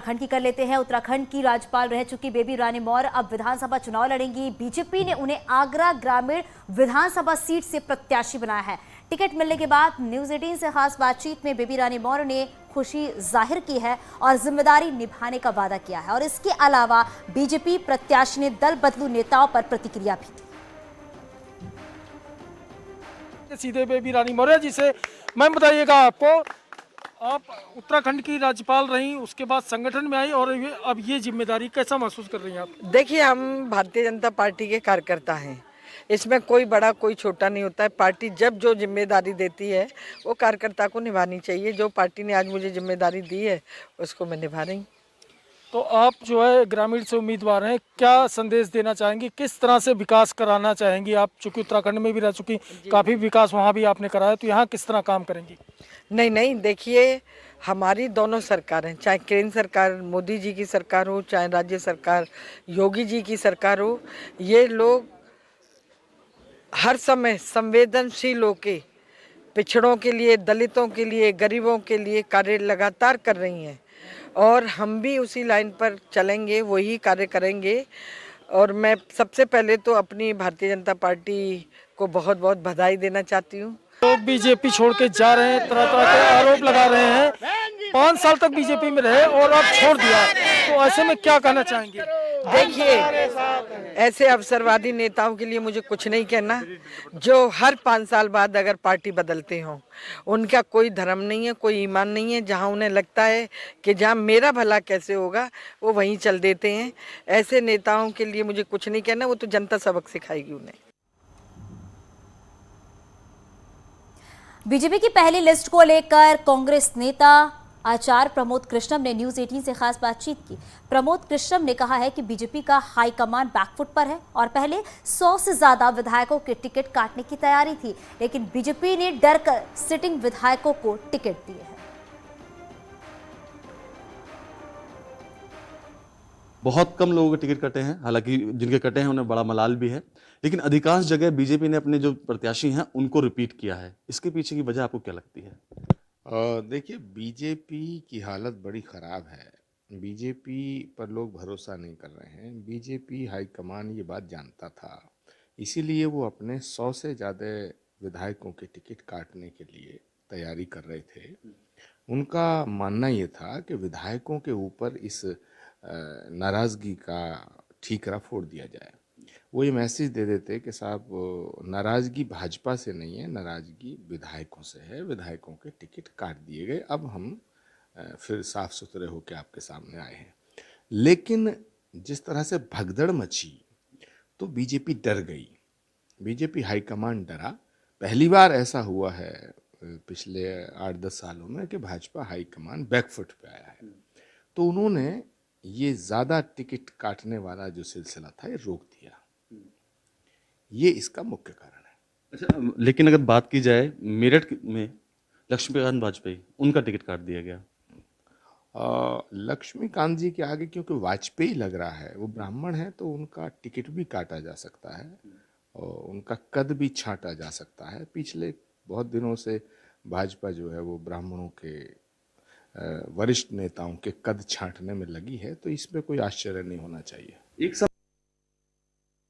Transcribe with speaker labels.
Speaker 1: उत्तराखंड की कर लेते हैं। उत्तराखंड की राज्यपाल रह चुकी बेबी रानी मौर्य अब विधानसभा चुनाव लड़ेंगी। बीजेपी ने उन्हें आगरा ग्रामीण विधानसभा सीट से प्रत्याशी बनाया है। टिकट मिलने के बाद न्यूज 18 से खास बातचीत में बेबी रानी मौर्य ने खुशी जाहिर की है और जिम्मेदारी निभाने का वादा किया है। और इसके अलावा बीजेपी प्रत्याशी ने दल बदलू नेताओं पर प्रतिक्रिया भी दी।
Speaker 2: सीधे बेबी रानी मौर्य जी से मैम बताइएगा, आपको आप उत्तराखंड की राज्यपाल रही, उसके बाद संगठन में आई और अब ये जिम्मेदारी कैसा महसूस कर रही हैं आप?
Speaker 3: देखिए, हम भारतीय जनता पार्टी के कार्यकर्ता हैं। इसमें कोई बड़ा कोई छोटा नहीं होता है। पार्टी जब जो जिम्मेदारी देती है वो कार्यकर्ता को निभानी चाहिए। जो पार्टी ने आज मुझे जिम्मेदारी दी है उसको मैं निभा रही हूँ।
Speaker 2: तो आप जो है ग्रामीण से उम्मीदवार हैं, क्या संदेश देना चाहेंगी, किस तरह से विकास कराना चाहेंगी? आप चूंकि उत्तराखंड में भी रह चुकी, काफ़ी विकास वहाँ भी आपने कराया, तो यहाँ किस तरह काम करेंगी?
Speaker 3: नहीं, देखिए, हमारी दोनों सरकारें, चाहे केंद्र सरकार मोदी जी की सरकार हो, चाहे राज्य सरकार योगी जी की सरकार हो, ये लोग हर समय संवेदनशील होके पिछड़ों के लिए, दलितों के लिए, गरीबों के लिए कार्य लगातार कर रही हैं और हम भी उसी लाइन पर चलेंगे, वही कार्य करेंगे। और मैं सबसे पहले तो अपनी भारतीय जनता पार्टी को बहुत बहुत बधाई देना चाहती हूँ।
Speaker 2: लोग बीजेपी छोड़ के जा रहे हैं, तरह तरह के आरोप लगा रहे हैं। 5 साल तक बीजेपी में रहे और अब छोड़ दिया, तो ऐसे में क्या कहना चाहेंगे?
Speaker 3: देखिए, ऐसे अवसरवादी नेताओं के लिए मुझे कुछ नहीं कहना, जो हर 5 साल बाद अगर पार्टी बदलते हों। उनका कोई धर्म नहीं है, कोई ईमान नहीं है। जहां उन्हें लगता है कि जहां मेरा भला कैसे होगा वो वहीं चल देते हैं। ऐसे नेताओं के लिए मुझे कुछ नहीं कहना, वो तो जनता सबक सिखाएगी उन्हें।
Speaker 1: बीजेपी की पहली लिस्ट को लेकर कांग्रेस नेता आचार्य प्रमोद कृष्णम ने न्यूज 18 से खास बातचीत की। प्रमोद कृष्णम ने कहा है कि बीजेपी का हाईकमान बैकफुट पर है और पहले 100 से ज्यादा विधायकों के टिकट काटने की तैयारी थी, लेकिन बीजेपी ने डर कर सिटिंग विधायकों को टिकट दिए हैं।
Speaker 4: बहुत कम लोगों के टिकट कटे हैं, हालांकि जिनके कटे हैं उन्हें बड़ा मलाल भी है, लेकिन अधिकांश जगह बीजेपी ने अपने जो प्रत्याशी हैं उनको रिपीट किया है। इसके पीछे की वजह आपको क्या लगती है?
Speaker 5: देखिए, बीजेपी की हालत बड़ी ख़राब है। बीजेपी पर लोग भरोसा नहीं कर रहे हैं। बीजेपी हाईकमान ये बात जानता था, इसीलिए वो अपने 100 से ज़्यादा विधायकों के टिकट काटने के लिए तैयारी कर रहे थे। उनका मानना ये था कि विधायकों के ऊपर इस नाराज़गी का ठीकरा फोड़ दिया जाए। वो ये मैसेज दे देते कि साहब, नाराज़गी भाजपा से नहीं है, नाराज़गी विधायकों से है, विधायकों के टिकट काट दिए गए, अब हम फिर साफ सुथरे होकर आपके सामने आए हैं। लेकिन जिस तरह से भगदड़ मची तो बीजेपी डर गई, बीजेपी हाईकमान डरा। पहली बार ऐसा हुआ है पिछले 8-10 सालों में कि भाजपा हाईकमान बैकफुट पे आया है। तो उन्होंने ये ज़्यादा टिकट काटने वाला जो सिलसिला था ये रोक दिया। ये इसका मुख्य कारण है।
Speaker 4: अच्छा, लेकिन अगर बात की जाए मेरठ में लक्ष्मीकांत वाजपेयी, उनका टिकट काट दिया गया।
Speaker 5: लक्ष्मीकांत जी के आगे क्योंकि वाजपेयी लग रहा है, वो ब्राह्मण है, तो उनका टिकट भी काटा जा सकता है और उनका कद भी छांटा जा सकता है। पिछले बहुत दिनों से भाजपा जो है वो ब्राह्मणों के वरिष्ठ नेताओं के कद छांटने में लगी है, तो इसमें कोई आश्चर्य नहीं होना चाहिए।
Speaker 4: एक